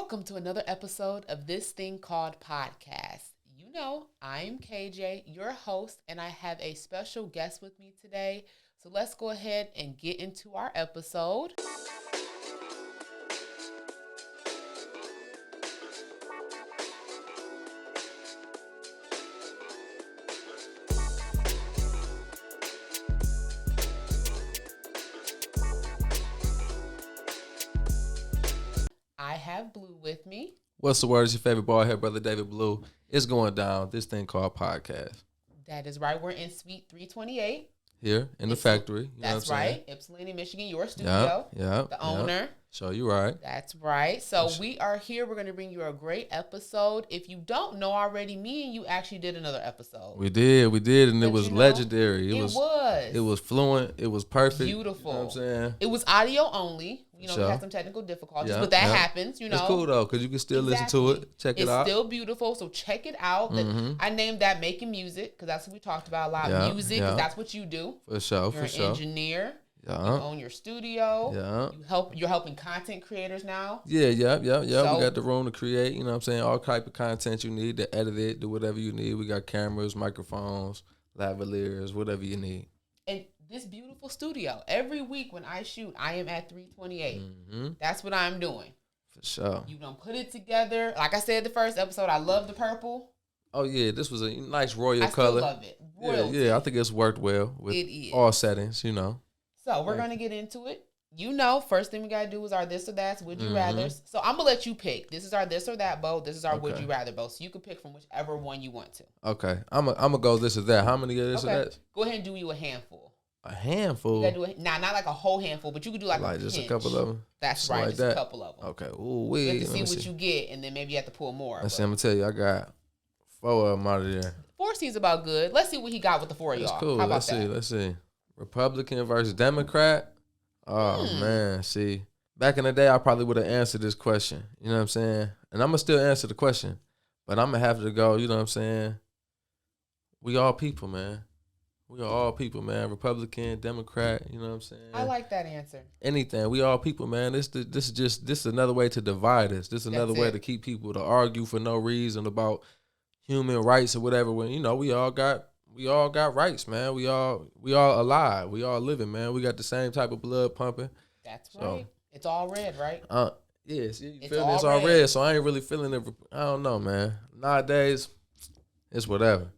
Welcome to another episode of This Thing Called Podcast. You know, I'm KJ, your host, and I have a special guest with me today. So let's go ahead and get into our episode. I have Blue with me. What's the word? It's your favorite bald head brother, David Blue. It's going down. This thing called podcast. That is right. We're in Suite 328. Here in the factory. That's right. Ypsilanti, Michigan, your studio. Yeah. The owner. So you right. That's right. So we are here. We're going to bring you a great episode. If you don't know already, me and you actually did another episode. We did, and it was legendary. It was fluent. It was perfect. Beautiful. You know what I'm saying? It was audio only. We had some technical difficulties, but that happens, It's cool, though, because you can still listen to it. Check it out. It's still beautiful, so check it out. I named that Making Music, because that's what we talked about a lot. Music, because that's what you do. For sure, You're an engineer. You own your studio. You're helping content creators now. Yeah. So, we got the room to create, you know what I'm saying? All type of content you need to edit it, do whatever you need. We got cameras, microphones, lavaliers, whatever you need. And this beautiful studio, every week when I shoot, I am at 328. That's what I'm doing. For sure. You don't put it together. Like I said the first episode, I love the purple. Oh, yeah, this was a nice royal color. I still love it. Royalty. Yeah, I think it's worked well with all settings, you know. So we're going to get into it. You know, first thing we got to do is our this or that's, would you rathers. So I'm going to let you pick. This is our this or that bow. This is our would you rather bow. So you can pick from whichever one you want to. Okay. I'm gonna go this or that. How many of this or that? Go ahead and do you a handful. A handful? You gotta do not like a whole handful, but you could do like a just pinch. a couple of them? That's right, just a couple of them. Okay. Ooh, you have to see what you get, and then maybe you have to pull more. I'm going to tell you, I got 4 of them out of there. 4 seems about good. Let's see what he got with the 4 of y'all. That's cool. How about that? Let's see. Republican versus Democrat. Oh, man. See, back in the day, I probably would have answered this question. You know what I'm saying? And I'm going to still answer the question. But I'm going to have to go, you know what I'm saying? We all people, man. We are all people, man. Republican, Democrat, you know what I'm saying? I like that answer. Anything. We all people, man. This is another way to divide us. This is another way to keep people to argue for no reason about human rights or whatever. When, you know, we all got rights, man. We all alive. We all living, man. We got the same type of blood pumping. That's right. It's all red, right? Yes. You feel me? It's all red, so I ain't really feeling it. I don't know, man. Nowadays, it's whatever.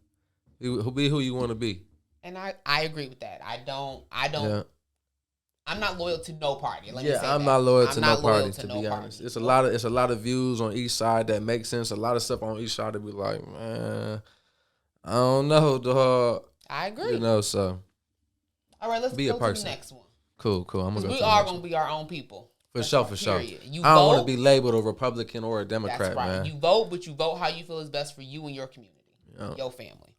Be who you want to be. And I agree with that. I don't. Yeah. I'm not loyal to no party. I'm not loyal to no party, to be honest. It's a lot of views on each side that make sense. A lot of stuff on each side that be like, man, I don't know, dog. I agree. You know, so. All right, let's go to the next one. Cool. I'm gonna go. We are gonna be our own people. For sure. I don't want to be labeled a Republican or a Democrat, that's right. Man. You vote, but you vote how you feel is best for you and your community, your family.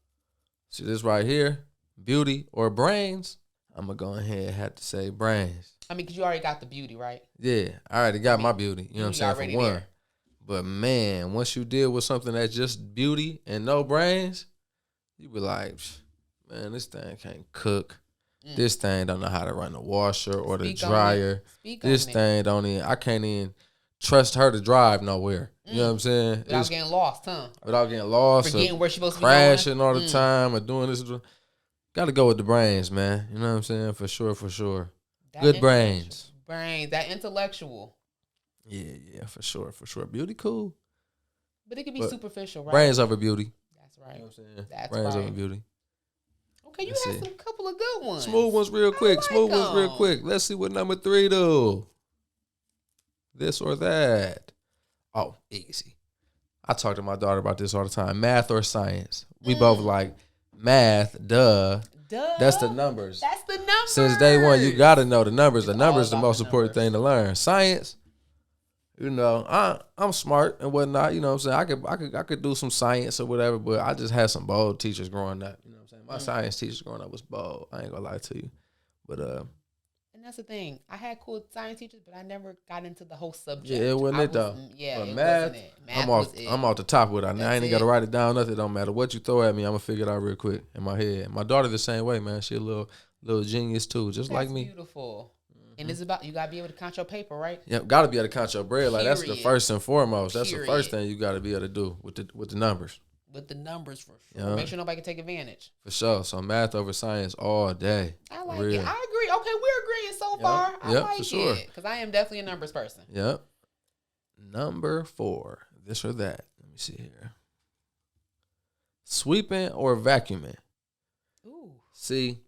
See this right here, beauty or brains? I'm gonna go ahead and have to say brains. I mean, because you already got the beauty, right? Yeah, I already got my beauty. You know what I'm saying? For one. There. But man, once you deal with something that's just beauty and no brains, you be like, man, this thing can't cook. This thing don't know how to run the washer or the dryer. This thing don't even, I can't even trust her to drive nowhere. You know what I'm saying? Without getting lost, huh? Without getting lost. Forgetting where she's supposed to be crashing all the time or doing this. Got to go with the brains, man. You know what I'm saying? For sure. Good brains. That intellectual. Yeah, for sure. Beauty, cool. But it could be superficial, right? Brains over beauty. That's right. You know what I'm saying? That's brains right. over beauty. Okay, you had some couple of good ones. Smooth ones real quick. Let's see what number 3 do. This or that. Oh, easy. I talk to my daughter about this all the time. Math or science. We both like math, duh. That's the numbers. Since day one, you got to know the numbers. The numbers is the most important thing to learn. Science, you know, I'm smart and whatnot. You know what I'm saying? I could do some science or whatever, but I just had some bold teachers growing up. You know what I'm saying? My science teachers growing up was bold. I ain't gonna lie to you. But and that's the thing. I had cool science teachers, but I never got into the whole subject. Yeah, it wasn't it though. Yeah, but it math, wasn't it. I'm off the top with it. I ain't got to write it down. Nothing. Don't matter what you throw at me. I'm gonna figure it out real quick in my head. My daughter the same way, man. She a little genius too, just like me. Beautiful. And it's about, you got to be able to count your paper, right? Yep, got to be able to count your bread. Like, that's the first and foremost. That's the Period. first thing you got to be able to do with the numbers. With the numbers, for sure. Make sure nobody can take advantage. For sure. So math over science all day. I like it. I agree. Okay, we're agreeing so far. I like sure. it. Because I am definitely a numbers person. Yep. Number 4. This or that. Let me see here. Sweeping or vacuuming? Ooh. See,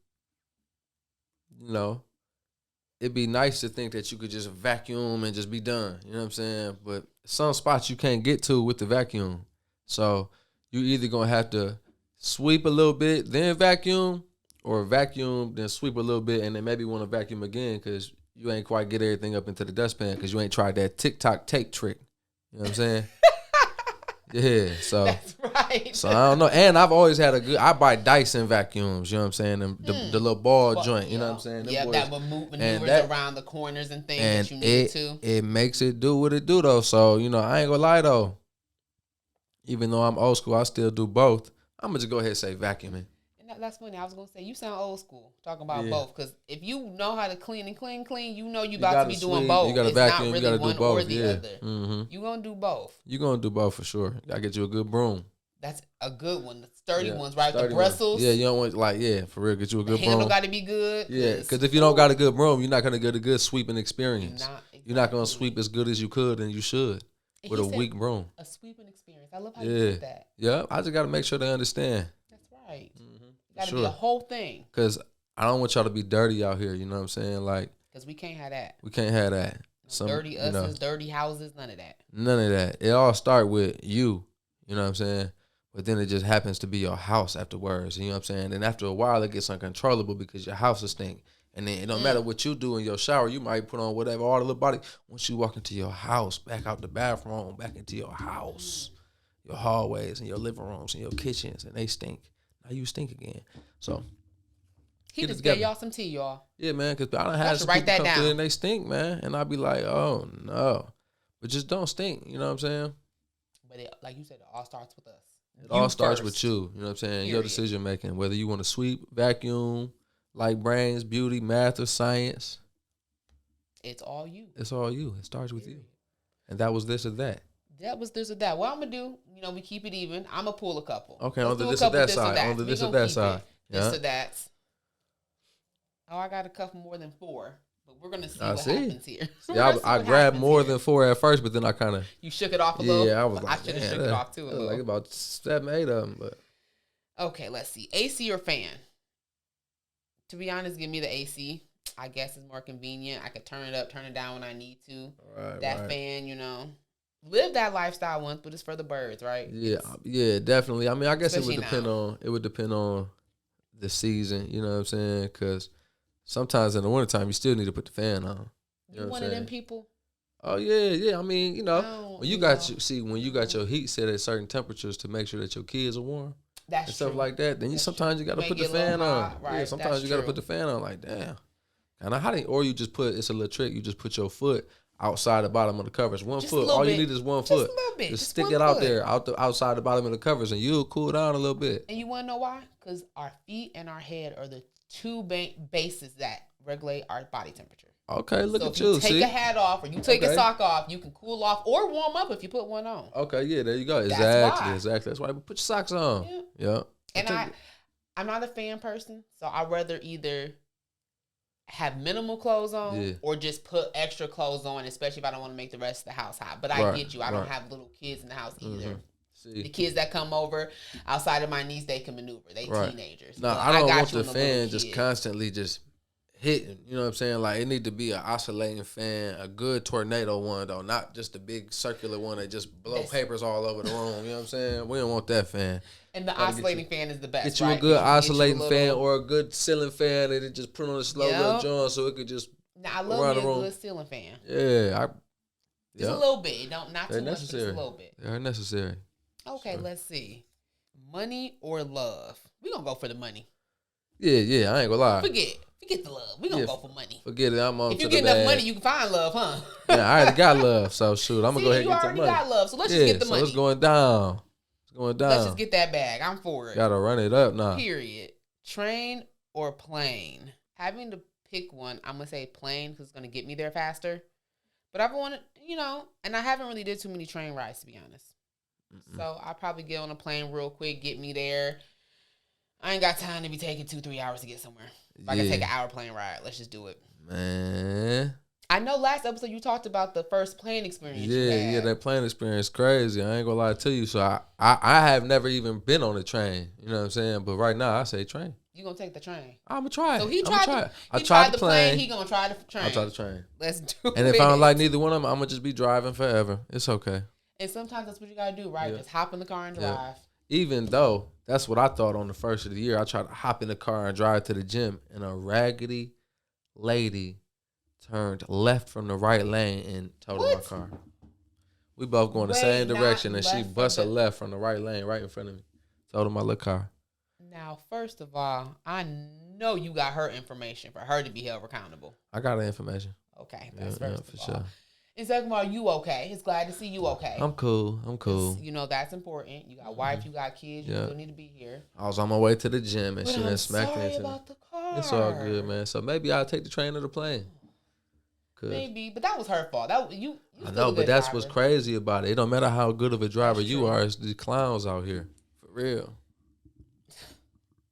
it'd be nice to think that you could just vacuum and just be done. You know what I'm saying? But some spots you can't get to with the vacuum. So you either going to have to sweep a little bit, then vacuum, or vacuum, then sweep a little bit, and then maybe want to vacuum again because you ain't quite get everything up into the dustpan because you ain't tried that Tik Tok take trick. You know what I'm saying? Yeah, so that's right. So I don't know. And I've always had I buy Dyson vacuums, you know what I'm saying? The little ball joint, you know what I'm saying? Yeah, that would maneuvers around the corners and things that you need to. It makes it do what it do though. So, I ain't gonna lie though. Even though I'm old school, I still do both. I'm gonna just go ahead and say vacuuming. And that's funny. I was gonna say you sound old school talking about both, because if you know how to clean and clean, you about to be doing both. You gotta vacuum. You gotta do both. Other. You gonna do both. You gonna do both for sure. Gotta get you a good broom. That's a good one. The sturdy ones, right? The bristles. Yeah, you don't want for real. Get you a good broom. The handle got to be good. Yeah, because if you don't got a good broom, you're not gonna get a good sweeping experience. You're not gonna sweep as good as you could and you should with a weak broom. A sweeping experience. I love how you did that. Yeah, I just gotta make sure they understand. That's right. Got to be the whole thing. Because I don't want y'all to be dirty out here. You know what I'm saying? Like, because we can't have that. We can't have that. Dirty us's, dirty houses, none of that. None of that. It all start with you. You know what I'm saying? But then it just happens to be your house afterwards. You know what I'm saying? And after a while, it gets uncontrollable because your house is stink. And then it don't matter what you do in your shower. You might put on whatever, all the little body. Once you walk into your house, back out the bathroom, back into your house, your hallways and your living rooms and your kitchens, and they stink. Now you stink again. So he just gave y'all some tea, y'all. Yeah, man, because I done had some people come through and they stink, man. And I be like, oh, no. But just don't stink. You know what I'm saying? But like you said, it all starts with us. It all starts with you. You know what I'm saying? Period. Your decision making. Whether you want to sweep, vacuum, like brains, beauty, math, or science. It's all you. It's all you. It starts with you. And that was this or that. That was this or that. What I'm going to do, we keep it even. I'm going to pull a couple. Okay, on the this or that side. On the this or that side. This or that. Oh, I got a couple more than 4. But we're going to see what happens here. Yeah, I grabbed more than 4 at first, but then I kind of... You shook it off a little? Yeah, I was like... I should have shook it off too a little. Like about 7, 8 of them, but... Okay, let's see. AC or fan? To be honest, give me the AC. I guess it's more convenient. I could turn it up, turn it down when I need to. That fan, live that lifestyle once, but it's for the birds, right? Yeah, definitely. I mean, I guess it would depend on the season. You know what I'm saying? Because sometimes in the wintertime, you still need to put the fan on. You one of them people? Oh yeah. I mean, when you got your heat set at certain temperatures to make sure that your kids are warm. That's and stuff like that. Then sometimes you got to put the fan on. Right? Yeah, sometimes you got to put the fan on. Like, damn. And or you just put, it's a little trick. You just put your foot outside the bottom of the covers. One foot. All you need is one foot. Just a little bit. Just stick it out there, outside the bottom of the covers, and you'll cool down a little bit. And you want to know why? Because our feet and our head are the two bases that regulate our body temperature. Okay, look at you. If you take a hat off or you take a sock off, you can cool off or warm up if you put one on. Okay, yeah, there you go. Exactly. That's why. Put your socks on. Yeah. And I'm not a fan person, so I'd rather either have minimal clothes on or just put extra clothes on, especially if I don't want to make the rest of the house hot. But I get you. I don't have little kids in the house either. See. The kids that come over outside of my niece, they can maneuver. They teenagers. No, I don't want the fan just constantly just hitting. You know what I'm saying? Like, it need to be an oscillating fan, a good tornado one, though, not just a big circular one that just blow papers all over the room. You know what I'm saying? We don't want that fan. And the oscillating fan is the best. Get you a good oscillating fan or a good ceiling fan that it just put on a slow little joint so it could just. Now, I love me a good ceiling fan. Yeah, just a little bit. Not too much, but just a little bit. They're necessary. Okay, let's see. Money or love? We're going to go for the money. Yeah, I ain't gonna lie. Forget the love. We're going to go for money. Forget it. I'm on If you get enough money, you can find love, huh? Yeah, I already got love, so shoot. I'm going to go ahead and get some money. You already got love, so let's just get the money. So it's going down. Let's just get that bag. I'm for it. Gotta run it up now. Period. Train or plane? Having to pick one, I'm gonna say plane because it's gonna get me there faster. But I've wanted, and I haven't really did too many train rides to be honest. So I'll probably get on a plane real quick, get me there. I ain't got time to be taking 2-3 hours to get somewhere. If I can take an hour plane ride, let's just do it. Man. I know last episode you talked about the first plane experience. Yeah, that plane experience crazy. I ain't gonna lie to you. So I have never even been on a train. You know what I'm saying? But right now I say train. You gonna take the train? I'm gonna try it. So he tried the plane. He gonna try the train. I'll try the train. Let's do it. And if I don't like neither one of them, I'm gonna just be driving forever. It's okay. And sometimes that's what you gotta do, right? Yeah. Just hop in the car and drive. Yeah. Even though that's what I thought on the first of the year, I tried to hop in the car and drive to the gym, and a raggedy lady turned left from the right lane and totaled my car. We both going the same direction, and she busted left from the right lane right in front of me. Totaled my little car. Now, first of all, I know you got her information for her to be held accountable. I got her information. Okay, that's first of all. Sure. And second of all, you okay? It's glad to see you okay. I'm cool. That's important. You got wife, you got kids. You still need to be here. I was on my way to the gym, and she done smacked me into about the car. It's all good, man. So maybe I'll take the train or the plane. Maybe, but that was her fault. I know, but that's what's crazy about it. It don't matter how good of a driver you are. It's the clowns out here, for real.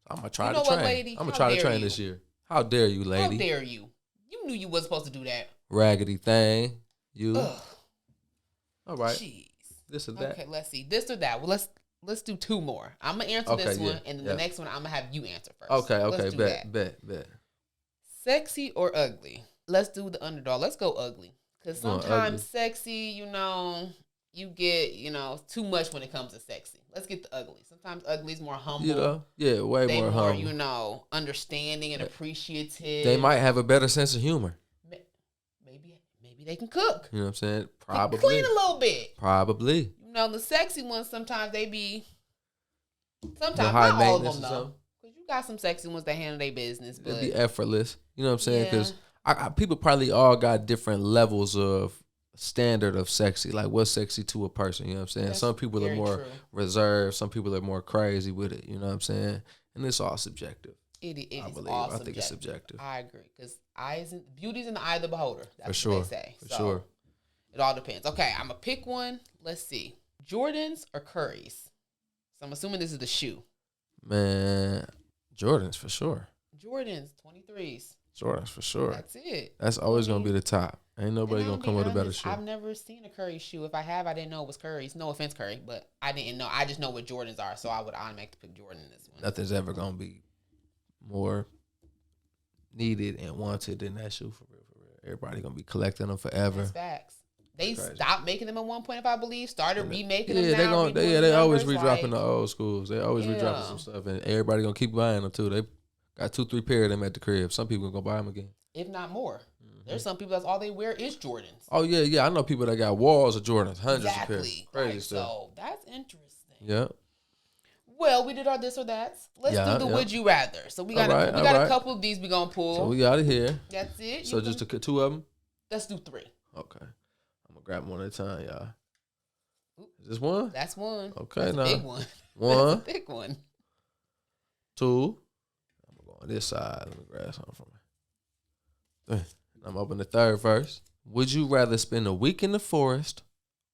I'm gonna try the train. I'm gonna try the train this year. How dare you, lady? How dare you? You knew you wasn't supposed to do that. Raggedy thing. You. Ugh. All right. Jeez. This or that. Okay, let's see. This or that. Well, let's do two more. I'm gonna answer this one, and then the next one I'm gonna have you answer first. Okay. Bet. Sexy or ugly? Let's do the underdog. Let's go ugly. Because sometimes sexy, you get, too much when it comes to sexy. Let's get the ugly. Sometimes ugly is more humble. Way more humble. Understanding and appreciative. They might have a better sense of humor. Maybe they can cook. You know what I'm saying? Probably. Clean a little bit. Probably. The sexy ones, sometimes they be, not all of them, though. Because you got some sexy ones that handle their business. But it'd be effortless. You know what I'm saying? Because people probably all got different levels of standard of sexy, like what's sexy to a person. You know what I'm saying? Some people are more reserved. Some people are more crazy with it. You know what I'm saying? And it's all subjective. I think it's subjective. I agree, because beauty's in the eye of the beholder. That's for sure. What they say. For sure. It all depends. Okay, I'm gonna pick one. Let's see, Jordans or Curry's. So I'm assuming this is the shoe. Man, Jordans for sure. Jordans 23s. Jordans for sure. That's it. That's always gonna be the top. Ain't nobody gonna come with a better shoe. I've never seen a Curry shoe. If I have, I didn't know it was Curry's. No offense, Curry, but I didn't know. I just know what Jordans are, so I would automatically pick Jordan in this one. Nothing's ever gonna be more needed and wanted than that shoe, for real. Everybody gonna be collecting them forever. That's facts. They stopped making them at one point, if I believe. Started remaking them now. They always redropping the old schools. They always redropping some stuff, and everybody gonna keep buying them too. They got 2-3 pair of them at the crib. Some people gonna buy them again, if not more. There's some people that's all they wear is Jordans. Oh yeah. I know people that got walls of Jordans, hundreds of pairs. Crazy stuff. So that's interesting. Yeah. Well, we did our this or that. Let's do the would you rather. So we got a couple of these we gonna pull. So we out of here. That's it. So just two of them. Let's do 3. Okay. I'm gonna grab one at a time, y'all. Is this one? That's one. Okay, that's a big one. One. That's a big one. 2. I'm gonna go on this side. Let me grab something from it. 3. I'm opening the third first. Would you rather spend a week in the forest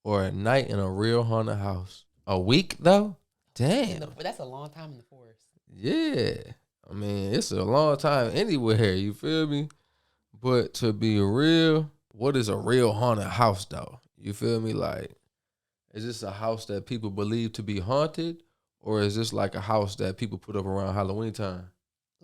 or a night in a real haunted house? A week though? Damn. That's a long time in the forest. Yeah. I mean, it's a long time anywhere, you feel me? But to be real, what is a real haunted house though? You feel me? Like, is this a house that people believe to be haunted? Or is this like a house that people put up around Halloween time?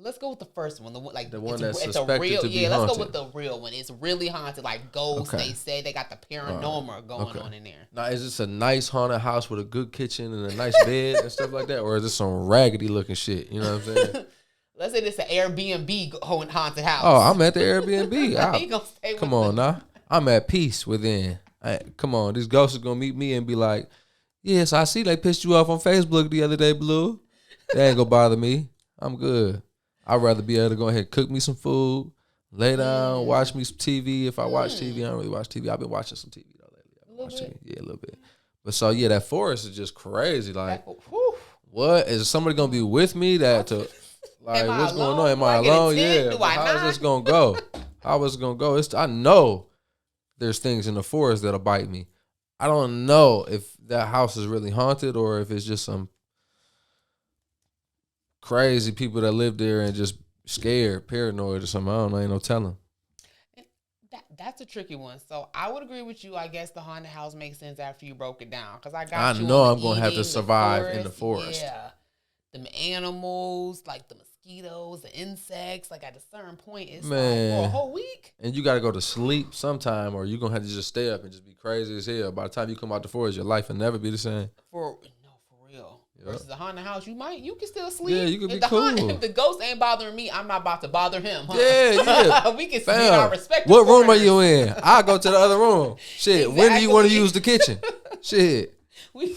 Let's go with the first one. The one that's suspected to be haunted. Let's go with the real one. It's really haunted, like ghosts. Okay. They say they got the paranormal going on in there. Now, is this a nice haunted house with a good kitchen and a nice bed and stuff like that? Or is this some raggedy looking shit? You know what I'm saying? Let's say this is an Airbnb haunted house. Oh, I'm at the Airbnb. Come on now. I'm at peace within. Come on. These ghosts are going to meet me and be like, yes, I see they pissed you off on Facebook the other day, Blue. They ain't going to bother me. I'm good. I'd rather be able to go ahead and cook me some food, lay down, watch me some TV. If I watch TV, I don't really watch TV. I've been watching some TV though lately. Yeah, a little bit. But so that forest is just crazy. Like, what is somebody gonna be with me Like, Am I what's going alone? on? Am Do I I get a alone? 10? Yeah. Do But I how is not? this gonna go? How is it gonna go? I know there's things in the forest that'll bite me. I don't know if that house is really haunted or if it's just some crazy people that live there and just scared, paranoid or something. I don't know. Ain't no telling. That's a tricky one. So I would agree with you. I guess the haunted house makes sense after you broke it down. Because I got I you know on I'm the gonna have to eating, survive in the forest. Yeah. Them animals, like the mosquitoes, the insects. Like at a certain point, it's like for a whole week. And you got to go to sleep sometime or you're going to have to just stay up and just be crazy as hell. By the time you come out the forest, your life will never be the same. For real. Yep. Versus a haunted house, you can still sleep. Yeah, you can be cool. If the ghost ain't bothering me, I'm not about to bother him. Huh? Yeah. We can be in our respective What room corners. are you in? I'll go to the other room. Shit, Exactly. when do you want to use the kitchen? Shit.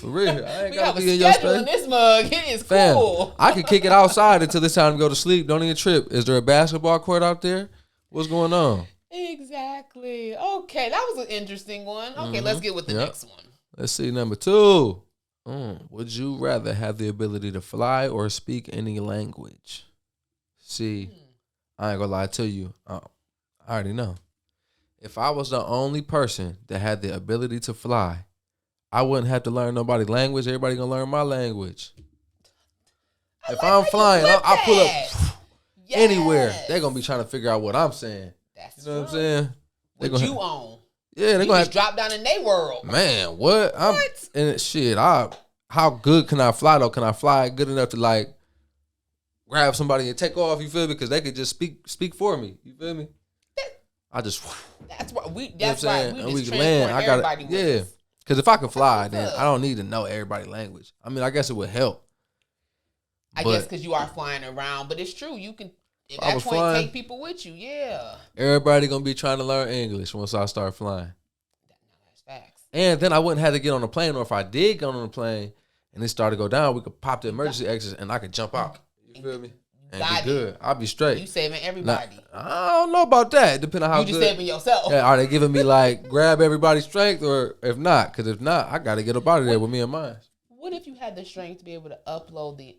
For real. I ain't got got to a be in your schedule in space. this mug. It is cool. I can kick it outside until it's time to go to sleep. Don't even trip. Is there a basketball court out there? What's going on? Exactly. Okay, that was an interesting one. Okay, let's get with the next one. Let's see, number 2. Would you rather have the ability to fly or speak any language? See, I ain't gonna lie to you. I already know. If I was the only person that had the ability to fly, I wouldn't have to learn nobody's language. Everybody gonna learn my language. If I'm flying, I'll pull up anywhere. They're gonna be trying to figure out what I'm saying. That's you know what I'm saying? What you own. Yeah, they're gonna drop down in their world. Man, what? And shit, how good can I fly though? Can I fly good enough to like grab somebody and take off? You feel me? Because they could just speak for me. You feel me? That's why we. That's right. We just land. I got yeah. Because if I can fly, then I don't need to know everybody's language. I mean, I guess it would help. I guess because you are flying around, but it's true. You can at that point flying, take people with you. Yeah. Everybody gonna be trying to learn English once I start flying. That's facts. And then I wouldn't have to get on a plane, or if I did get on a plane and it started to go down, we could pop the emergency exit and I could jump out. You feel me? And be good. I'll be straight. You saving everybody. Now, I don't know about that. Depending on how you just saving yourself. Yeah, are they giving me like grab everybody's strength, or if not? Because if not, I got to get up out of there with me and mine. What if you had the strength to be able to uphold the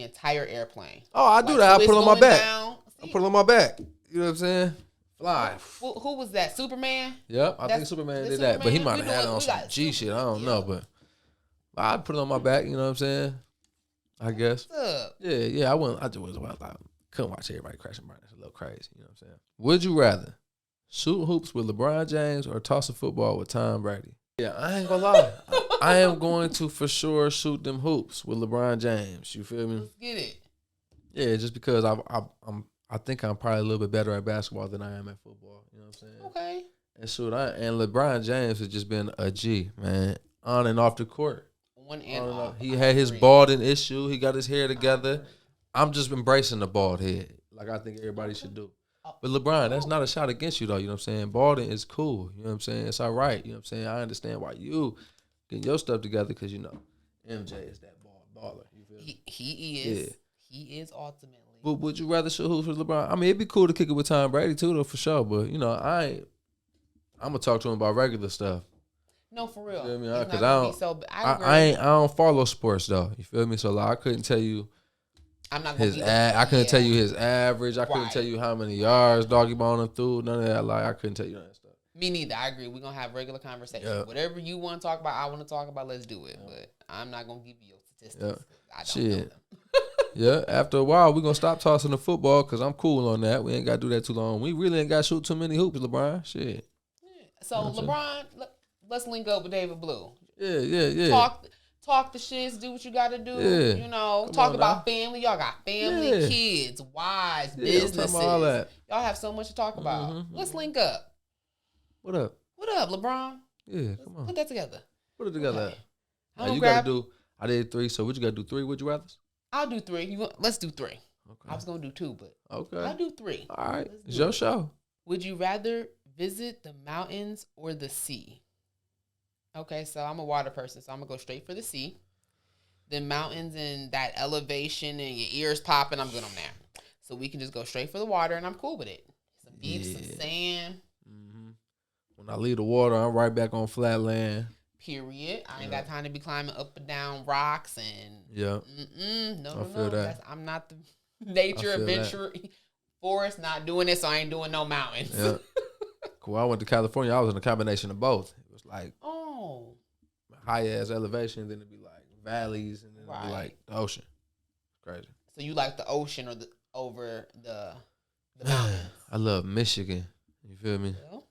entire airplane? Oh, I do that. I put it on my back. I put it on my back. You know what I'm saying? Fly. Who was that? Superman? Yep, I think Superman did that, but he might have had it on some G shit. I don't know, but I'd put it on my back. You know what I'm saying? I guess. Yeah. I couldn't watch everybody crashing burn. It's a little crazy. You know what I'm saying? Would you rather shoot hoops with LeBron James or toss a football with Tom Brady? Yeah, I ain't gonna lie. I am going to for sure shoot them hoops with LeBron James. You feel me? Let's get it. Yeah, just because I think I'm probably a little bit better at basketball than I am at football. You know what I'm saying? Okay. And shoot, and LeBron James has just been a G, man, on and off the court. On and off. He had his balding issue. He got his hair together. I'm just embracing the bald head, like I think everybody should do. But LeBron, that's not a shot against you, though. You know what I'm saying? Balding is cool. You know what I'm saying? It's all right. You know what I'm saying? I understand why you getting your stuff together because, you know, MJ is that baller. You feel me? He is. Yeah. He is ultimately. But would you rather shoot hoops with LeBron? I mean, it'd be cool to kick it with Tom Brady, too, though, for sure. But, you know, I'm going to talk to him about regular stuff. No, for real. You feel me? Because I don't follow sports, though. You feel me? So, like, I couldn't tell you. I couldn't tell you his average. I couldn't tell you how many yards Doggy Bone threw. None of that. Like, I couldn't tell you none of that stuff. Me neither. I agree. We're going to have regular conversation. Yep. Whatever you want to talk about, I want to talk about, let's do it. But I'm not going to give you your statistics. I don't know them. Yeah, after a while, we're going to stop tossing the football because I'm cool on that. We ain't got to do that too long. We really ain't got to shoot too many hoops, LeBron. Shit. Yeah. So, you know LeBron, let's link up with David Blue. Yeah. Talk the shits, do what you got to do. Yeah. You know, talk about family. Y'all got family, kids, wives, businesses. All that. Y'all have so much to talk about. Mm-hmm. Let's link up. What up? What up, LeBron? Yeah, come on. Put that together. Put it together. Okay. You got to do, I did 3, so what you got to do, 3? Would you rather? I'll do 3. Let's do 3. Okay. I was going to do 2, but I'll do 3. All right. It's your show. Would you rather visit the mountains or the sea? Okay, so I'm a water person, so I'm going to go straight for the sea. The mountains and that elevation and your ears popping, I'm good on that. So we can just go straight for the water, and I'm cool with it. Some beach, some sand. Mm-hmm. When I leave the water, I'm right back on flat land. Period. I ain't got time to be climbing up and down rocks and... Yeah. No. I'm not the... nature, adventure, forest, not doing it, so I ain't doing no mountains. Yeah. Cool. I went to California. I was in a combination of both. It was like high ass elevation, then it'd be like valleys, and then it'd be like the ocean. Crazy. So you like the ocean over the mountains? I love Michigan. You feel me? Well,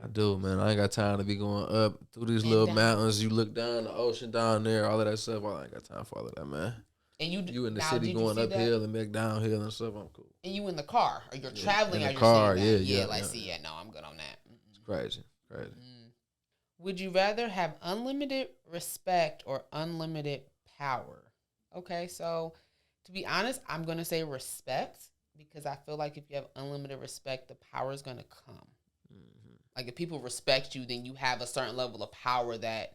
I do, man. I ain't got time to be going up through these little mountains. You look down the ocean down there, all of that stuff. I ain't got time for all of that, man. And you in the city going uphill and back downhill and stuff. I'm cool. And you in the car, or you're traveling in the car? No, I'm good on that. It's crazy. Would you rather have unlimited respect or unlimited power? Okay, so to be honest, I'm gonna say respect, because I feel like if you have unlimited respect, the power is gonna come. Like, if people respect you, then you have a certain level of power that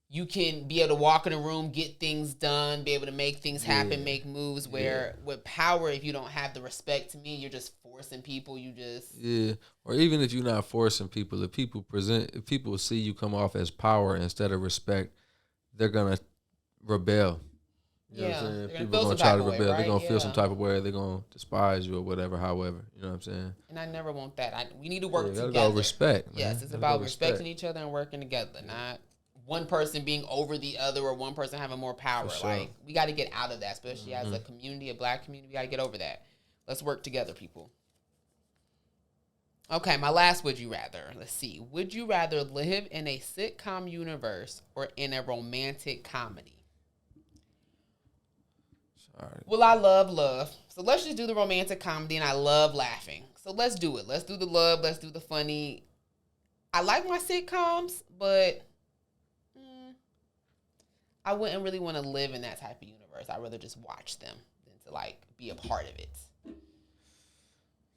you can be able to walk in a room, get things done, be able to make things happen, make moves. Where with power, if you don't have the respect, to me, you're just forcing people. Or even if you're not forcing people, if people see you come off as power instead of respect, they're gonna rebel. You know what I'm saying? People are going to try to rebel. Right? They're going to feel some type of way. They're going to despise you or whatever, however. You know what I'm saying? And I never want that. We need to work together. Gotta go respect. Man. Yes, it's about respecting each other and working together, not one person being over the other or one person having more power. Sure. Like, we got to get out of that, especially as a community, a black community. We got to get over that. Let's work together, people. Okay, my last would you rather. Let's see. Would you rather live in a sitcom universe or in a romantic comedy? Well, I love. So let's just do the romantic comedy, and I love laughing. So let's do it. Let's do the love. Let's do the funny. I like my sitcoms, but I wouldn't really want to live in that type of universe. I'd rather just watch them than to, like, be a part of it.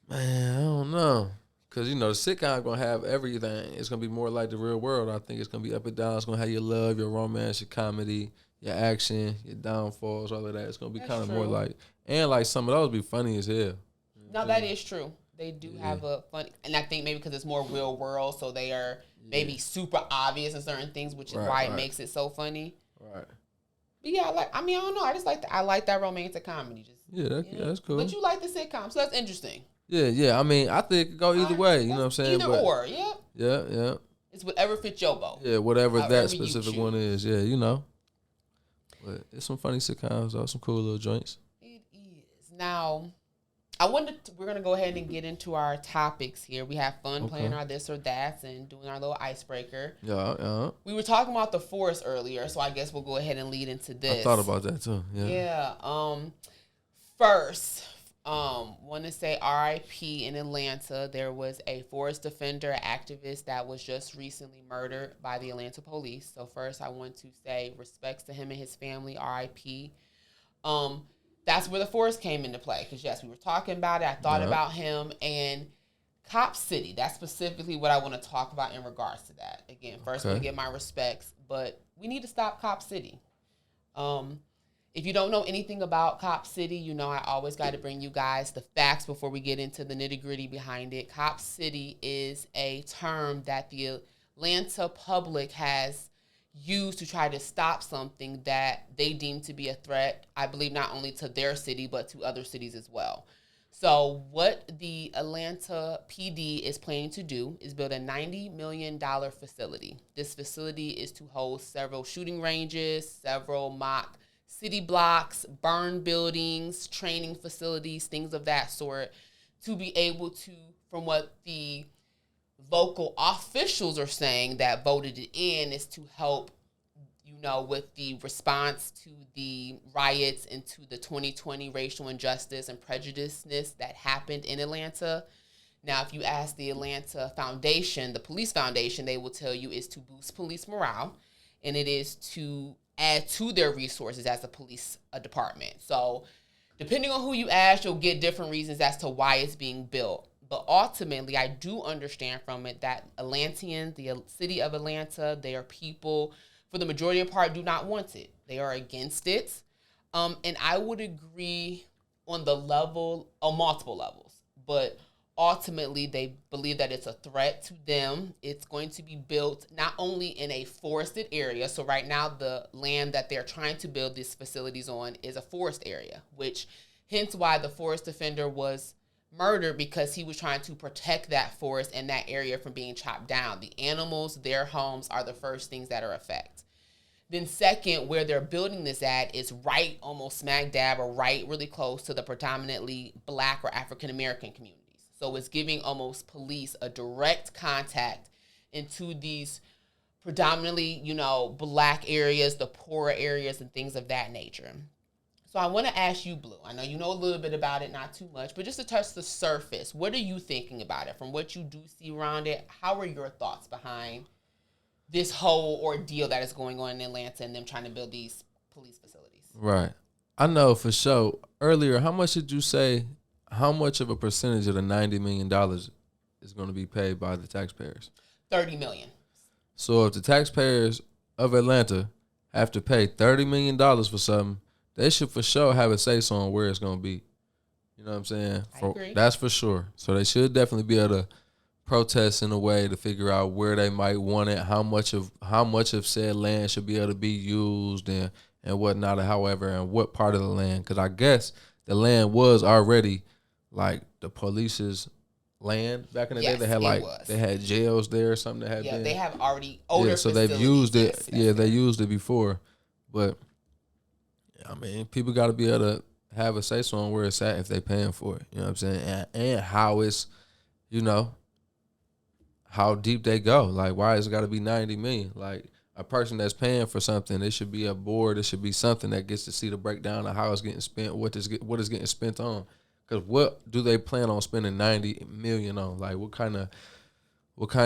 Man, I don't know. Because, the sitcom going to have everything. It's going to be more like the real world. I think it's going to be up and down. It's going to have your love, your romance, your comedy, your action, your downfalls, all of that. It's going to be kind of more like, and like some of those be funny as hell. No, that is true. They do have a funny, and I think maybe because it's more real world, so they are maybe super obvious in certain things, which is why it makes it so funny. Right. But yeah, I don't know. I just I like that romantic comedy. That's cool. But you like the sitcom, so that's interesting. Yeah. I mean, I think it could go either way. You know what I'm saying? Either or, yeah. Yeah. It's whatever fits your boat. Yeah, whatever that specific one is. Yeah, But it's some funny sitcoms, though. Some cool little joints. It is. Now, we're going to go ahead and get into our topics here. We have fun playing our this or that and doing our little icebreaker. Yeah. We were talking about the forest earlier, so I guess we'll go ahead and lead into this. I thought about that, too. Yeah. First, want to say R.I.P. in Atlanta. There was a forest defender activist that was just recently murdered by the Atlanta police. So first, I want to say respects to him and his family. R.I.P. That's where the forest came into play. Because yes, we were talking about it. I thought about him and Cop City. That's specifically what I want to talk about in regards to that. Again, first I'm gonna get my respects, but we need to stop Cop City. If you don't know anything about Cop City, I always got to bring you guys the facts before we get into the nitty-gritty behind it. Cop City is a term that the Atlanta public has used to try to stop something that they deem to be a threat, I believe not only to their city, but to other cities as well. So what the Atlanta PD is planning to do is build a $90 million facility. This facility is to hold several shooting ranges, several mock city blocks, burn buildings, training facilities, things of that sort, to be able to, from what the local officials are saying that voted it in, is to help, with the response to the riots and to the 2020 racial injustice and prejudiceness that happened in Atlanta. Now, if you ask the Atlanta Foundation, the police foundation, they will tell you is to boost police morale, and it is to add to their resources as a police department. So depending on who you ask, you'll get different reasons as to why it's being built. But ultimately, I do understand from it that Atlanteans, the city of Atlanta, their people, for the majority of part, do not want it. They are against it. And I would agree on the level, on multiple levels. But ultimately, they believe that it's a threat to them. It's going to be built not only in a forested area. So right now, the land that they're trying to build these facilities on is a forest area, which hence why the forest defender was murdered, because he was trying to protect that forest and that area from being chopped down. The animals, their homes are the first things that are affected. Then second, where they're building this at is right almost smack dab or right really close to the predominantly Black or African American communities. So it's giving almost police a direct contact into these predominantly, Black areas, the poorer areas, and things of that nature. So I want to ask you, Blue. I know you know a little bit about it, not too much, but just to touch the surface, what are you thinking about it? From what you do see around it, how are your thoughts behind this whole ordeal that is going on in Atlanta and them trying to build these police facilities? Right. I know for sure. Earlier, how much did you say, how much of a percentage of the $90 million is going to be paid by the taxpayers? $30 million. So if the taxpayers of Atlanta have to pay $30 million for something, they should for sure have a say-so on where it's going to be. You know what I'm saying? I agree. That's for sure. So they should definitely be able to protest in a way to figure out where they might want it, how much of said land should be able to be used and whatnot, or however, and what part of the land. Because I guess the land was already like the police's land back in the day. They had they had jails there or something that had been. They have already older. So they've used it. They used it before, but I mean, people got to be able to have a say so on where it's at if they paying for it. You know what I'm saying? And how it's, how deep they go. Like, why has it got to be 90 million? Like, a person that's paying for something, it should be a board. It should be something that gets to see the breakdown of how it's getting spent, what is getting spent on. Because what do they plan on spending 90 million on? Like, what kind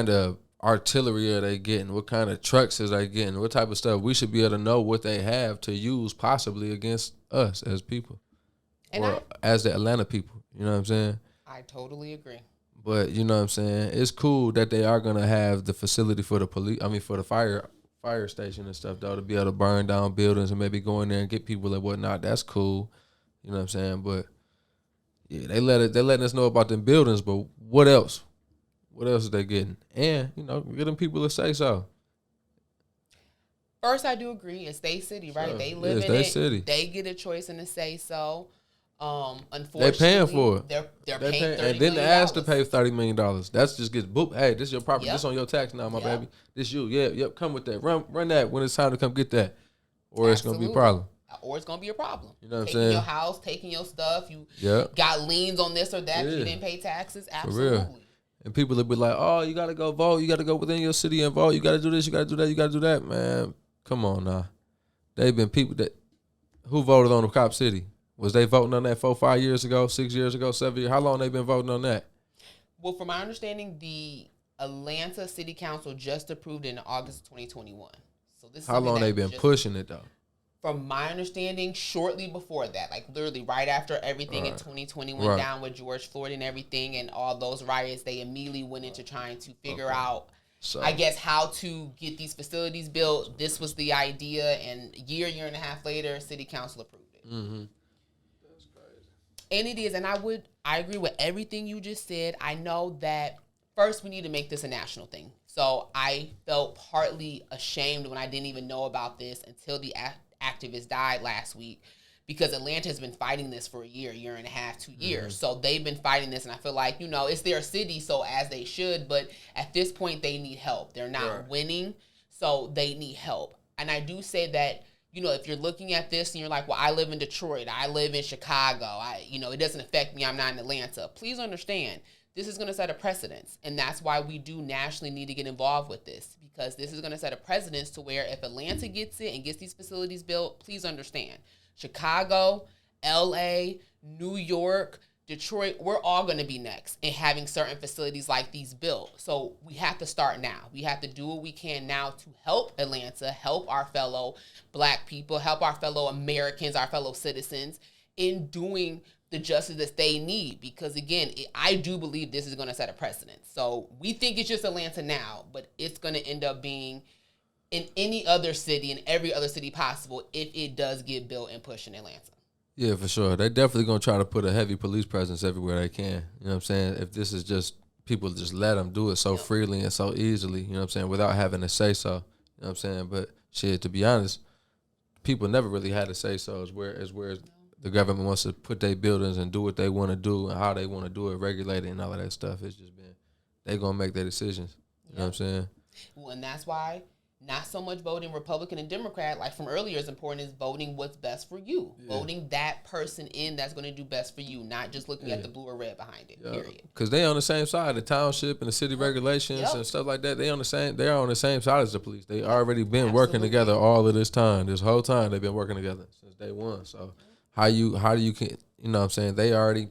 of artillery are they getting? What kind of trucks is they getting? What type of stuff? We should be able to know what they have to use possibly against us as people, as the Atlanta people. You know what I'm saying? I totally agree. But you know what I'm saying? It's cool that they are gonna have the facility for the police. I mean, for the fire station and stuff, though, to be able to burn down buildings and maybe go in there and get people and whatnot. That's cool. You know what I'm saying? But yeah, they're letting us know about them buildings. But what else? What else are they getting? And get them people to say so. First, I do agree. It's their city, right? Sure. They live in it. City. They get a choice and a say so. Unfortunately, they're paying for it. They're paying $30 and then they asked to pay $30 million. That's just gets boop. Hey, this is your property. Yep. This on your tax now, my baby. This you. Yep. Come with that. Run that when it's time to come get that, or it's gonna be a problem. Or it's gonna be a problem. You know what I'm saying? Taking your house, taking your stuff. You got liens on this or that. You didn't pay taxes. Absolutely. For real. And people will be like, "Oh, you gotta go vote. You gotta go within your city and vote. You gotta do this. You gotta do that. You gotta do that." Man, come on now. They've been people who voted on the Cop City. Was they voting on that 4-5 years ago, 6 years ago, 7 years? How long they been voting on that? Well, from my understanding, the Atlanta City Council just approved it in August of 2021. So this is how long they been pushing it though? From my understanding, shortly before that, like literally right after everything in 2020 went down with George Floyd and everything and all those riots, they immediately went into trying to figure out, I guess, how to get these facilities built. This was the idea, and a year and a half later, City Council approved it. Mm-hmm. And it is, and I agree with everything you just said. I know that first we need to make this a national thing. So I felt partly ashamed when I didn't even know about this until the activist died last week, because Atlanta has been fighting this for a year and a half, 2 years. Mm-hmm. So they've been fighting this, and I feel like, it's their city, so as they should, but at this point they need help. They're not winning, so they need help. And I do say that, if you're looking at this and you're like, well, I live in Detroit, I live in Chicago, it doesn't affect me, I'm not in Atlanta. Please understand, this is going to set a precedence. And that's why we do nationally need to get involved with this, because this is going to set a precedence to where if Atlanta gets it and gets these facilities built, please understand, Chicago, LA, New York, Detroit, we're all going to be next in having certain facilities like these built. So we have to start now. We have to do what we can now to help Atlanta, help our fellow Black people, help our fellow Americans, our fellow citizens in doing the justice that they need. Because again, I do believe this is going to set a precedent. So we think it's just Atlanta now, but it's going to end up being in any other city, in every other city possible, if it does get built and pushed in Atlanta. Yeah, for sure. They definitely gonna try to put a heavy police presence everywhere they can. You know what I'm saying? If this is just people just let them do it so freely and so easily, you know what I'm saying, without having to say so. You know what I'm saying? But shit, to be honest, people never really had to say so. Is where the government wants to put their buildings and do what they want to do and how they want to do it, regulate it and all of that stuff. It's just been they gonna make their decisions. You know what I'm saying? Well, and that's why not so much voting Republican and Democrat, like from earlier, is important, is voting what's best for you. Yeah. Voting that person in that's going to do best for you, not just looking at the blue or red behind it, period. Because they on the same side, the township and the city regulations and stuff like that, they're on the same side as the police. They already been working together all of this time. This whole time they've been working together since day one. So how do you you know what I'm saying, they already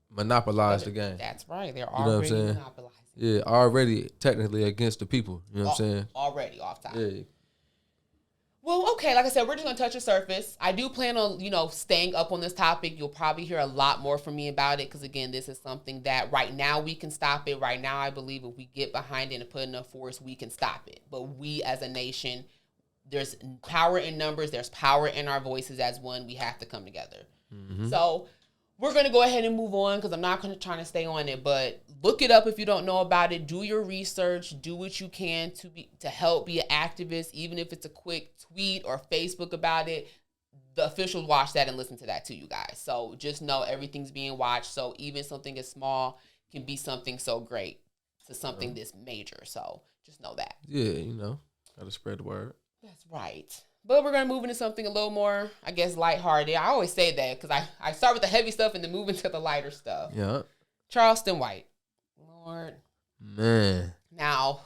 monopolized the game. That's right. They're already monopolizing. Yeah, already technically against the people. You know what I'm saying? Already off top. Yeah. Well, okay, like I said, we're just going to touch the surface. I do plan on, staying up on this topic. You'll probably hear a lot more from me about it because, again, this is something that right now we can stop it. Right now, I believe if we get behind it and put enough force, we can stop it. But we as a nation, there's power in numbers. There's power in our voices as one. We have to come together. Mm-hmm. So we're going to go ahead and move on because I'm not going to try to stay on it, but look it up if you don't know about it. Do your research. Do what you can to help be an activist, even if it's a quick tweet or Facebook about it. The officials watch that and listen to that too, you guys. So just know everything's being watched. So even something as small can be something so great to something this major. So just know that. Yeah, gotta spread the word. That's right. But we're going to move into something a little more, I guess, lighthearted. I always say that because I start with the heavy stuff and then move into the lighter stuff. Yeah. Charleston White. Lord. Man. Now,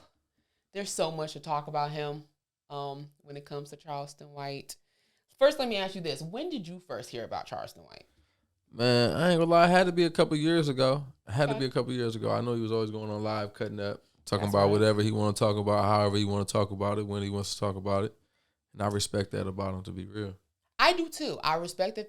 there's so much to talk about him when it comes to Charleston White. First, let me ask you this. When did you first hear about Charleston White? Man, I ain't gonna lie. It had to be a couple years ago. I know he was always going on live, cutting up, talking about whatever he want to talk about, however he want to talk about it, when he wants to talk about it. And I respect that about him, to be real. I do too. I respect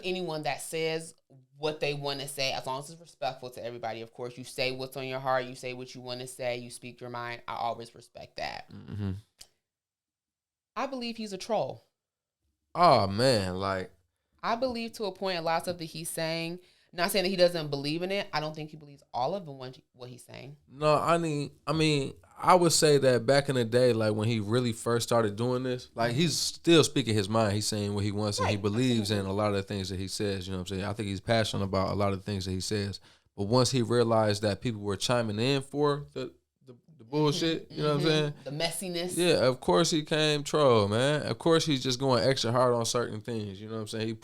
anyone that says what they want to say, as long as it's respectful to everybody. Of course, you say what's on your heart. You say what you want to say. You speak your mind. I always respect that. Mm-hmm. I believe he's a troll. Oh, man. I believe to a point a lot of stuff that he's saying, not saying that he doesn't believe in it. I don't think he believes all of what he's saying. No, I mean, I would say that back in the day, when he really first started doing this, he's still speaking his mind. He's saying what he wants and he believes in a lot of the things that he says. You know what I'm saying? I think he's passionate about a lot of the things that he says. But once he realized that people were chiming in for the bullshit, you know what I'm saying? The messiness. Yeah, of course he came troll, man. Of course he's just going extra hard on certain things. You know what I'm saying?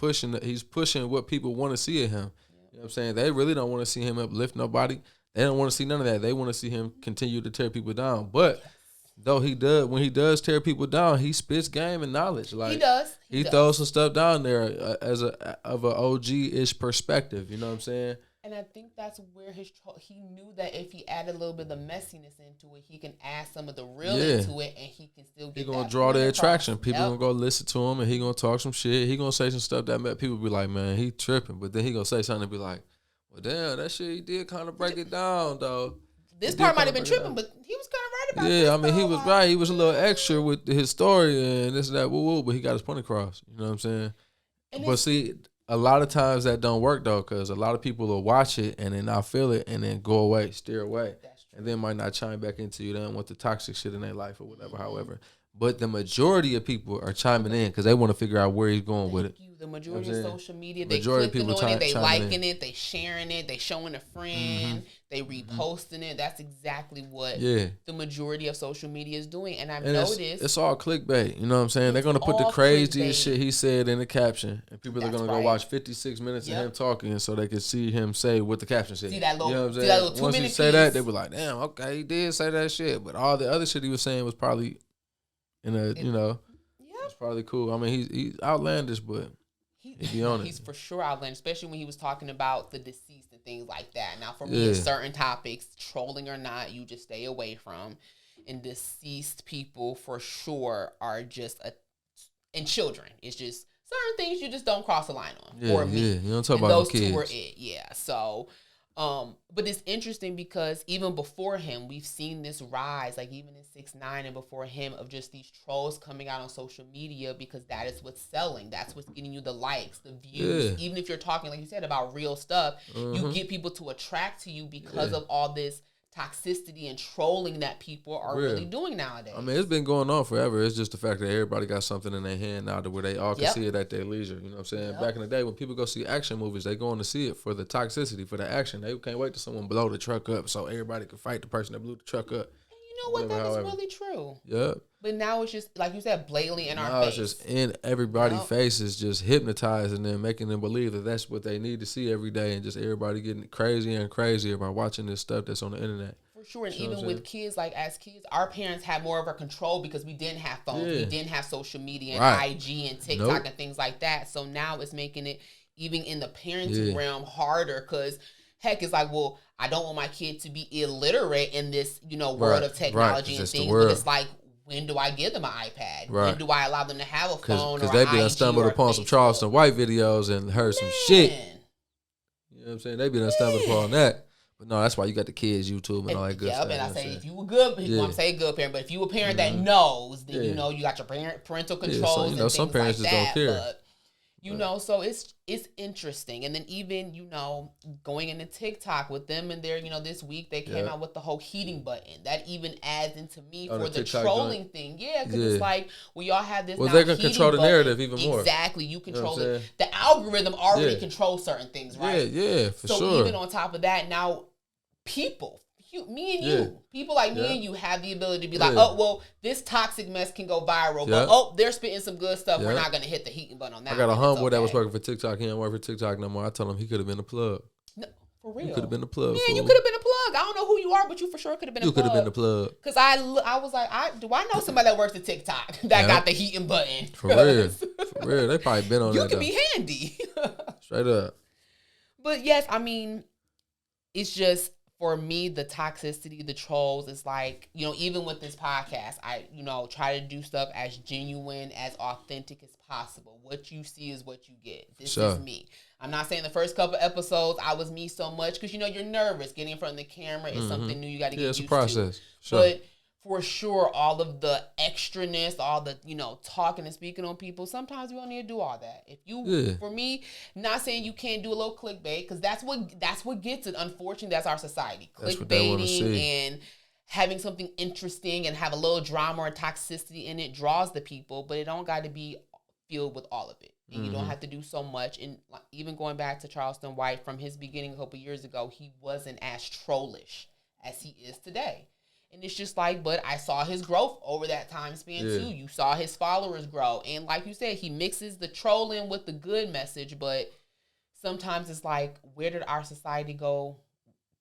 He's pushing what people want to see of him. You know what I'm saying? They really don't want to see him uplift nobody. They don't want to see none of that. They want to see him continue to tear people down. But when he does tear people down, he spits game and knowledge. He does. He throws some stuff down there of an OG-ish perspective. You know what I'm saying? And I think that's where he knew that if he added a little bit of the messiness into it, he can add some of the real into it, and he can still get. He's gonna draw the attraction. People gonna go listen to him, and he gonna talk some shit. He gonna say some stuff that people be like, man, he tripping. But then he gonna say something and be like, well, damn, that shit he did kind of break it down, though. This part might have been tripping, but he was kind of right about it. Yeah, I mean, he was right. He was a little extra with his story and this and that, woo, but he got his point across. You know what I'm saying? But see, a lot of times that don't work, though, because a lot of people will watch it and then not feel it and then go away, steer away. And then might not chime back into you. They don't want the toxic shit in their life or whatever, however. But the majority of people are chiming in because they want to figure out where he's going with it. The majority of social media, they clicking on it, they liking it, they sharing it, they showing a friend, they reposting it. That's exactly what the majority of social media is doing. And I've noticed it's all clickbait. You know what I'm saying? They're gonna put the craziest shit he said in the caption, and people are gonna go watch 56 minutes of him talking, so they can see him say what the caption said. See that little, you know what I'm saying? Once he say that, they be like, "Damn, okay, he did say that shit." But all the other shit he was saying was probably it's probably cool. I mean, he's outlandish, but. He's for sure outlandish, especially when he was talking about the deceased and things like that. Now, for me, certain topics, trolling or not, you just stay away from. And deceased people, for sure, are just and children. It's just certain things you just don't cross the line on. For me, you don't talk about those kids. two were it. Yeah. So, But it's interesting because even before him, we've seen this rise, like even in 6ix9ine and before him, of just these trolls coming out on social media because that is what's selling. That's what's getting you the likes, the views. Yeah. Even if you're talking, like you said, about real stuff, you get people to attract to you because of all this toxicity and trolling that people are really doing nowadays. I mean, it's been going on forever. It's just the fact that everybody got something in their hand now to where they all can see it at their leisure. You know what I'm saying? Back in the day, when people go see action movies, they going to see it for the toxicity, for the action. They can't wait till someone blow the truck up so everybody can fight the person that blew the truck up. And you know what? That is really true. Yep. But now it's just, like you said, blatantly in our face. Now it's just in everybody's faces, just hypnotizing them, making them believe that that's what they need to see every day, and just everybody getting crazier and crazier by watching this stuff that's on the internet. Sure, and even with kids, like as kids, our parents had more of a control because we didn't have phones, we didn't have social media and IG and TikTok and things like that. So now it's making it, even in the parenting realm, harder because heck, it's like, well, I don't want my kid to be illiterate in this, world of technology and things. But it's like, when do I give them an iPad? When do I allow them to have a phone? Because they be stumbled upon some Charleston White videos and heard some shit. You know what I'm saying? They be stumbled upon that. But no, that's why you got the kids, YouTube, and all that good stuff. And I say, if you a good, I'm saying good parent, but if you a parent that knows, then you know you got your parental controls. So, some parents just don't care. But, so it's interesting. And then even, going into TikTok with them and their, this week they came out with the whole heating button. That even adds into me for the trolling thing. Yeah, because it's like, well, y'all have this. Well, they're going to control the narrative even more. Exactly. You control it. The algorithm already controls certain things, right? Yeah, for sure. So even on top of that, now people, me and you, people like me and you have the ability to be like, oh, well, this toxic mess can go viral, but they're spitting some good stuff. We're not going to hit the heating button on that. I got a homeboy that was working for TikTok. He ain't working for TikTok no more. I told him he could have been a plug. No, for real. He could have been the plug. Man, you could have been a plug. I don't know who you are, but you for sure could have been a plug. You could have been the plug. Because I was like, do I know somebody that works at TikTok that got the heating button? For real. For real. They probably been on that. You could be handy. Straight up. But yes, I mean, it's just, for me, the toxicity, the trolls, is like, even with this podcast, I, try to do stuff as genuine, as authentic as possible. What you see is what you get. This is me. I'm not saying the first couple episodes I was me so much because, you're nervous. Getting in front of the camera is something new you got to get used to. It's a process. Sure. But for sure, all of the extraness, all the, talking and speaking on people, sometimes we don't need to do all that. If you, for me, not saying you can't do a little clickbait, because that's what gets it. Unfortunately, that's our society. Clickbaiting and having something interesting and have a little drama or toxicity in it draws the people, but it don't got to be filled with all of it. And you don't have to do so much. And even going back to Charleston White, from his beginning a couple years ago, he wasn't as trollish as he is today. And it's just like, but I saw his growth over that time span too. You saw his followers grow. And like you said, he mixes the trolling with the good message. But sometimes it's like, where did our society go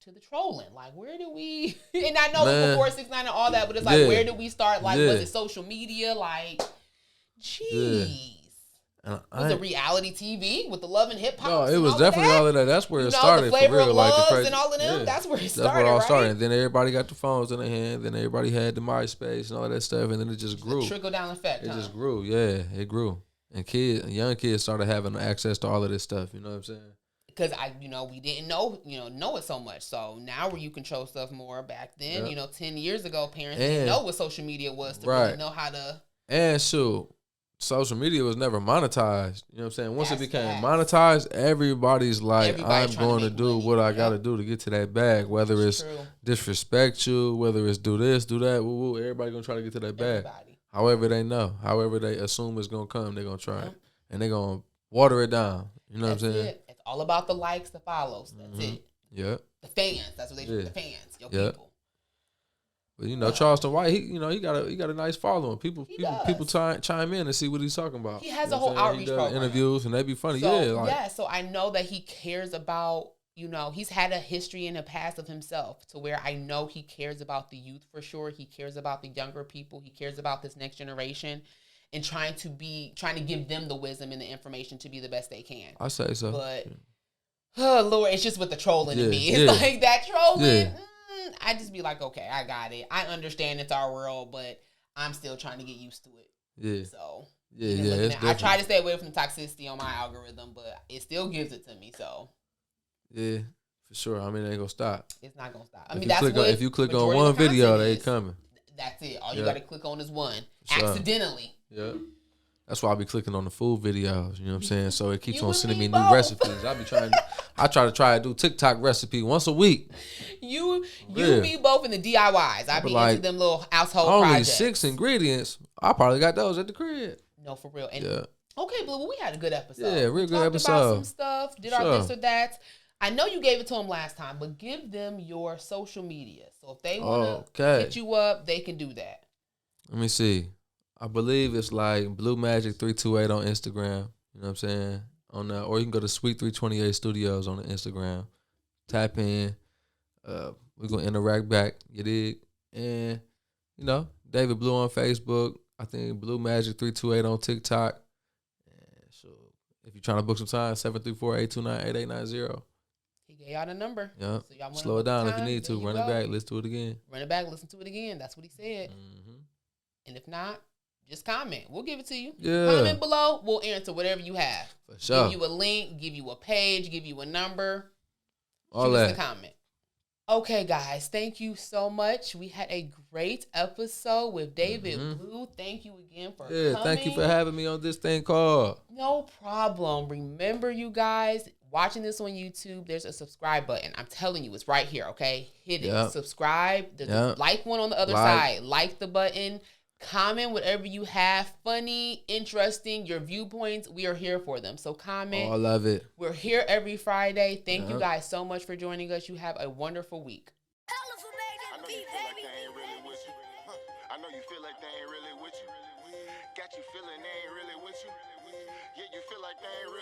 to the trolling? Like, where do we... And I know it was before 6ix9ine and all that, but it's like, where did we start? Like, was it social media? Like, jeez. Was it reality TV with the Love and Hip Hop? No, it was definitely all of that. That's where it started. The Flavor for real, of like Loves and all of them. That's where it started. That's where it all started. And then everybody got the phones in their hand. Then everybody had the MySpace and all of that stuff. And then it just grew. Trickle down effect. It just grew. Yeah, it grew. And young kids started having access to all of this stuff. You know what I'm saying? Because we didn't know it so much. So now where you control stuff more. Back then, 10 years ago, parents didn't know what social media was to really know how to. And shoot, social media was never monetized. You know what I'm saying? Once it became monetized, everybody's like, I'm going to do what I got to do to get to that bag. Whether it's disrespect you, whether it's do this, do that, woo, everybody going to try to get to that bag. However they know, however they assume it's going to come, they're going to try it. And they're going to water it down. You know what I'm saying? It's all about the likes, the follows. That's it. Yep. The fans. That's what they do. The fans. Your people. But Charleston White, he got a nice following. People chime in and see what he's talking about. He has a whole outreach program, interviews, and they be funny. So, so I know that he cares about. He's had a history in the past of himself, to where I know he cares about the youth for sure. He cares about the younger people. He cares about this next generation, and trying to give them the wisdom and the information to be the best they can. I say so. But oh Lord, it's just with the trolling in me. It's like that trolling. I just be like, okay, I got it. I understand it's our world, but I'm still trying to get used to it. Yeah. So I try to stay away from the toxicity on my algorithm, but it still gives it to me. So yeah, For sure. I mean, it ain't gonna stop. It's not gonna stop. If you click on one video, they coming. That's it. All you got to click on is one. Sure. Accidentally. Yeah. That's why I be clicking on the food videos. You know what I'm saying? So it keeps on sending me both. new recipes. I try to do TikTok recipe once a week. You me both in the DIYs. I be into them little household projects. Only 6 ingredients. I probably got those at the crib. No, for real. And okay, Blue, we had a good episode. Yeah, real good episode. Talked about some stuff. Did our this or that. I know you gave it to them last time, but give them your social media. So if they want to hit you up, they can do that. Let me see. I believe it's like Blue Magic 328 on Instagram. You know what I'm saying? On that, or you can go to Sweet 328 Studios on the Instagram. Tap in. We're gonna interact back. You dig? And David Blue on Facebook. I think Blue Magic 328 on TikTok. And so if you're trying to book some time, 734-829-8890. He gave y'all the number. Yeah. So y'all slow it down if you need to. Run it back. Listen to it again. Run it back. Listen to it again. That's what he said. Mm-hmm. And if not, just comment. We'll give it to you. Yeah. Comment below. We'll answer whatever you have. For sure. Give you a link. Give you a page. Give you a number. All that. Choose a comment. Okay, guys. Thank you so much. We had a great episode with David Blue. Thank you again for coming. Thank you for having me on this thing called. No problem. Remember, you guys, watching this on YouTube, there's a subscribe button. I'm telling you, it's right here, okay? Hit it. Subscribe. There's a like one on the other side. Like the button. Comment whatever you have. Funny, interesting, your viewpoints. We are here for them. So comment. Oh, I love it. We're here every Friday. Thank you guys so much for joining us. You have a wonderful week. I know you feel like they ain't really with you. I know you feel like they ain't really with you. Got you feeling they ain't really with you. Yeah, you feel like they ain't really